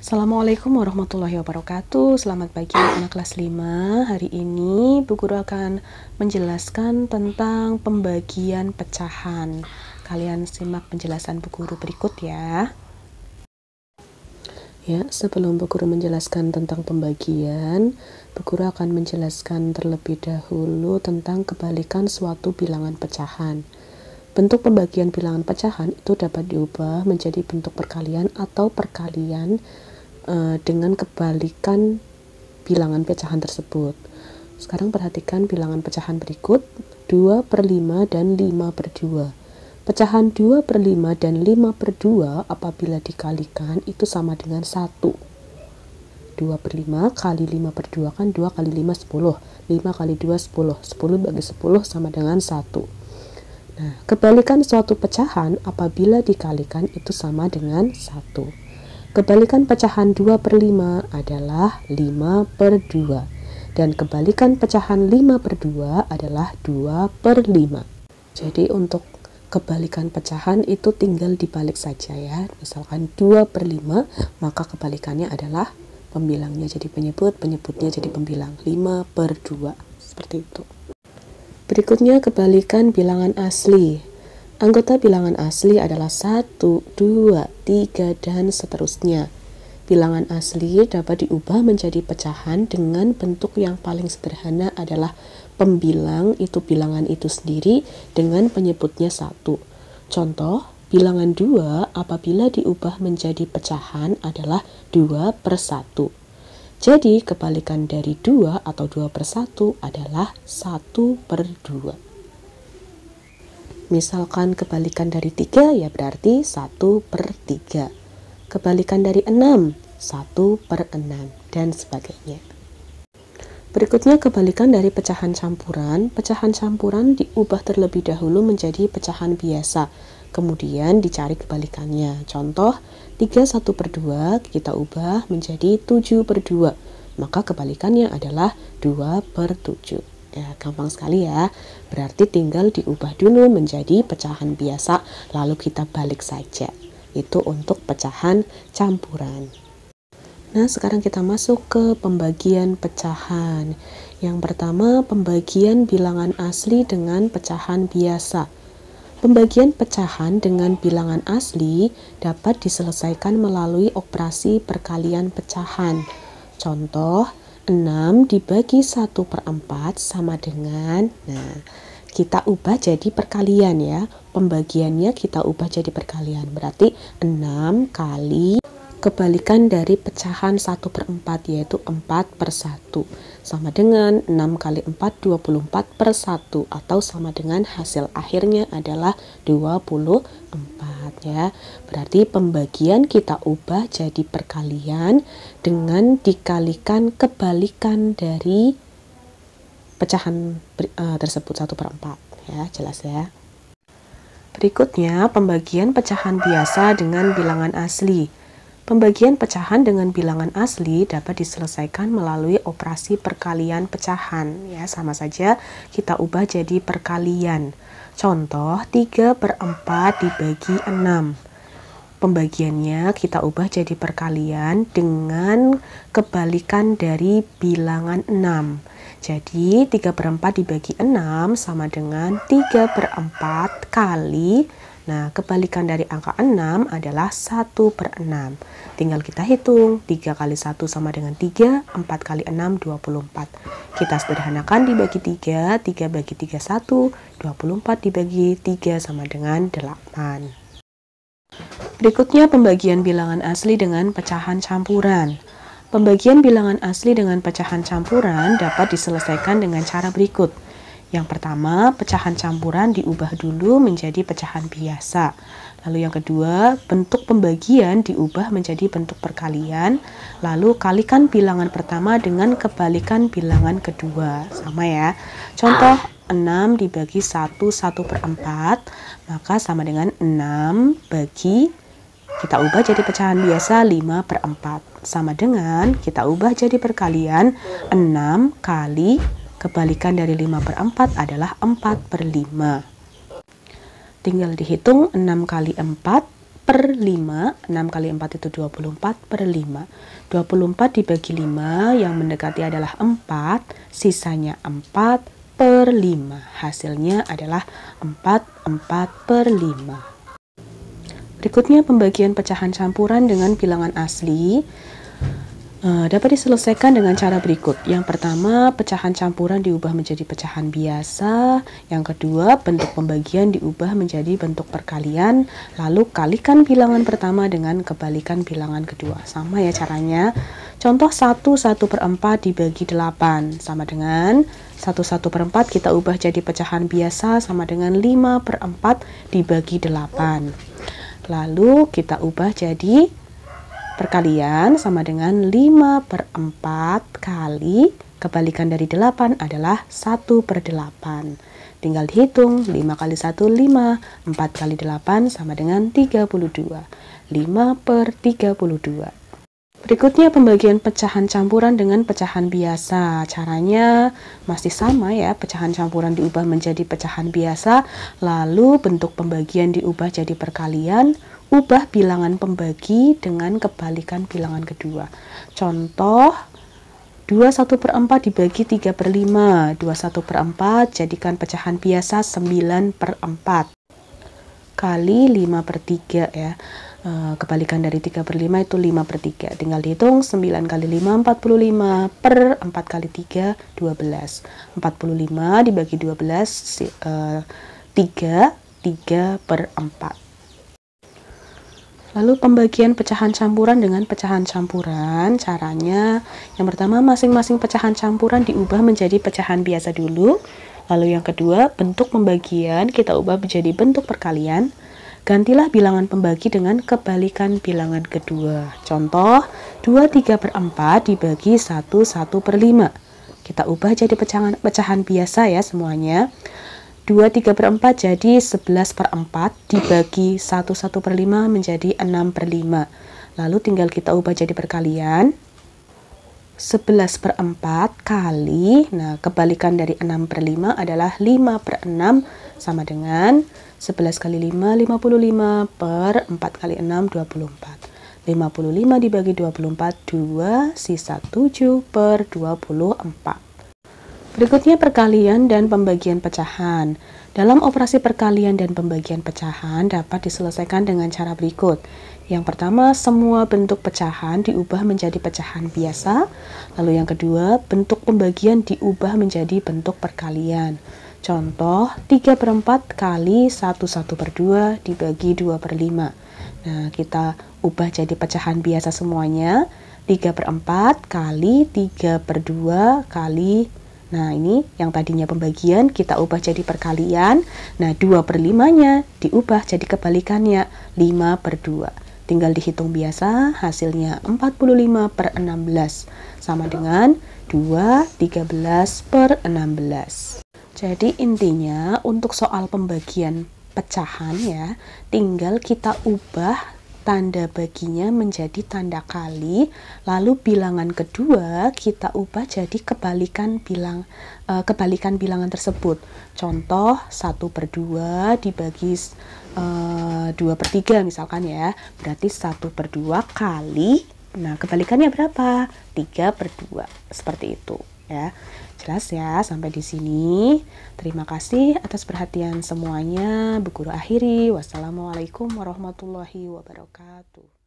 Assalamualaikum warahmatullahi wabarakatuh. Selamat pagi anak kelas 5. Hari ini Bu Guru akan menjelaskan tentang pembagian pecahan. Kalian simak penjelasan Bu Guru berikut ya. Ya, sebelum Bu Guru menjelaskan tentang pembagian, Bu Guru akan menjelaskan terlebih dahulu tentang kebalikan suatu bilangan pecahan. Bentuk pembagian bilangan pecahan itu dapat diubah menjadi bentuk perkalian atau perkalian dengan kebalikan bilangan pecahan tersebut. Sekarang perhatikan bilangan pecahan berikut, 2/5 dan 5/2. Pecahan 2/5 dan 5/2 apabila dikalikan itu sama dengan 1. 2/5 kali 5/2 kan 2 kali 5 10. 5 kali 2 10. 10 bagi 10 sama dengan 1. Nah, kebalikan suatu pecahan apabila dikalikan itu sama dengan 1. Kebalikan pecahan 2/5 adalah 5/2. Dan kebalikan pecahan 5/2 adalah 2/5. Jadi untuk kebalikan pecahan itu tinggal dibalik saja ya. Misalkan 2/5, maka kebalikannya adalah pembilangnya jadi penyebut, penyebutnya jadi pembilang. 5/2. Seperti itu. Berikutnya kebalikan bilangan asli. Anggota bilangan asli adalah 1, 2, 3, dan seterusnya. Bilangan asli dapat diubah menjadi pecahan dengan bentuk yang paling sederhana adalah pembilang itu bilangan itu sendiri dengan penyebutnya 1. Contoh, bilangan 2 apabila diubah menjadi pecahan adalah 2/1. Jadi kebalikan dari 2 atau 2/1 adalah 1/2. Misalkan kebalikan dari 3 ya berarti 1/3. Kebalikan dari 6, 1/6 dan sebagainya. Berikutnya kebalikan dari pecahan campuran. Pecahan campuran diubah terlebih dahulu menjadi pecahan biasa. Kemudian dicari kebalikannya. Contoh, 3 1/2 kita ubah menjadi 7/2. Maka kebalikannya adalah 2/7. Ya, gampang sekali ya. Berarti tinggal diubah dulu menjadi pecahan biasa, lalu kita balik saja. Itu untuk pecahan campuran. Nah, sekarang kita masuk ke pembagian pecahan. Yang pertama, pembagian bilangan asli dengan pecahan biasa. Pembagian pecahan dengan bilangan asli dapat diselesaikan melalui operasi perkalian pecahan. Contoh, 6 dibagi 1/4 sama dengan, nah, kita ubah jadi perkalian ya. Pembagiannya kita ubah jadi perkalian. Berarti 6 kali kebalikan dari pecahan 1/4 yaitu 4/1. Sama dengan 6 kali 4, 24/1 atau sama dengan hasil akhirnya adalah 24 ya. Berarti pembagian kita ubah jadi perkalian dengan dikalikan kebalikan dari pecahan tersebut 1/4 ya, jelas ya. Berikutnya pembagian pecahan biasa dengan bilangan asli. Pembagian pecahan dengan bilangan asli dapat diselesaikan melalui operasi perkalian pecahan ya, sama saja kita ubah jadi perkalian. Contoh, 3/4 dibagi 6. Pembagiannya kita ubah jadi perkalian dengan kebalikan dari bilangan 6. Jadi 3/4 dibagi 6 sama dengan 3/4 kali, nah kebalikan dari angka 6 adalah 1/6. Tinggal kita hitung, 3 kali 1 sama dengan 3, 4 kali 6, 24. Kita sederhanakan dibagi 3, 3 bagi 3 1, 24 dibagi 3 sama dengan 8. Berikutnya pembagian bilangan asli dengan pecahan campuran. Pembagian bilangan asli dengan pecahan campuran dapat diselesaikan dengan cara berikut. Yang pertama, pecahan campuran diubah dulu menjadi pecahan biasa. Lalu yang kedua, bentuk pembagian diubah menjadi bentuk perkalian. Lalu kalikan bilangan pertama dengan kebalikan bilangan kedua. Sama ya. Contoh, 6 dibagi 1, 1/4. Maka sama dengan 6 bagi, kita ubah jadi pecahan biasa 5/4. Sama dengan kita ubah jadi perkalian 6 kali kebalikan dari 5/4 adalah 4/5. Tinggal dihitung 6 kali 4 per 5, 6 kali 4 itu 24 per 5. 24 dibagi 5, yang mendekati adalah 4, sisanya 4 per 5. Hasilnya adalah 4 per 5. Berikutnya pembagian pecahan campuran dengan bilangan asli. Dapat diselesaikan dengan cara berikut. Yang pertama, pecahan campuran diubah menjadi pecahan biasa. Yang kedua, bentuk pembagian diubah menjadi bentuk perkalian. Lalu kalikan bilangan pertama dengan kebalikan bilangan kedua. Sama ya caranya. Contoh 1/4 dibagi 8 sama dengan 1/4 kita ubah jadi pecahan biasa sama dengan 5/4 dibagi 8. Lalu kita ubah jadi perkalian sama dengan 5/4 kali kebalikan dari 8 adalah 1/8. Tinggal dihitung, 5 kali 1 5, 4 kali 8 sama dengan 32. 5/32. Berikutnya pembagian pecahan campuran dengan pecahan biasa. Caranya masih sama ya, pecahan campuran diubah menjadi pecahan biasa, lalu bentuk pembagian diubah jadi perkalian, ubah bilangan pembagi dengan kebalikan bilangan kedua. Contoh 21/4 dibagi 3/5. 21/4 jadikan pecahan biasa 9/4 kali 5/3 ya. Kebalikan dari 3/5 itu 5/3. Tinggal dihitung, 9 kali 5 45 per 4 kali 3 12. 45 dibagi 12 3/4. Lalu pembagian pecahan campuran dengan pecahan campuran. Caranya yang pertama, masing-masing pecahan campuran diubah menjadi pecahan biasa dulu. Lalu yang kedua, bentuk pembagian kita ubah menjadi bentuk perkalian. Gantilah bilangan pembagi dengan kebalikan bilangan kedua. Contoh 23/4 dibagi 1/5. Kita ubah jadi pecahan biasa ya semuanya. 23/4 jadi 11/4 dibagi 1/5 menjadi 6/5. Lalu tinggal kita ubah jadi perkalian. 11/4 kali, nah kebalikan dari 6/5 adalah 5/6 sama dengan 11 kali 5 55 per 4 kali 6 24. 55 dibagi 24 2, sisa 7/24. Berikutnya perkalian dan pembagian pecahan. Dalam operasi perkalian dan pembagian pecahan dapat diselesaikan dengan cara berikut. Yang pertama, semua bentuk pecahan diubah menjadi pecahan biasa. Lalu yang kedua, bentuk pembagian diubah menjadi bentuk perkalian. Contoh 3/4 kali 1/2 dibagi 2/5. Nah, kita ubah jadi pecahan biasa semuanya. 3/4 kali 3/2 kali, nah ini yang tadinya pembagian kita ubah jadi perkalian. Nah 2/5-nya diubah jadi kebalikannya 5/2. Tinggal dihitung biasa, hasilnya 45/16 sama dengan 2/13/16. Jadi intinya untuk soal pembagian pecahan ya, tinggal kita ubah tanda baginya menjadi tanda kali, lalu bilangan kedua kita ubah jadi kebalikan bilangan tersebut. Contoh 1/2 dibagi 2/3 misalkan ya, berarti 1/2 kali, nah kebalikannya berapa? 3/2, seperti itu ya. Jelas ya sampai di sini. Terima kasih atas perhatian semuanya. Bu Guru akhiri. Wassalamualaikum warahmatullahi wabarakatuh.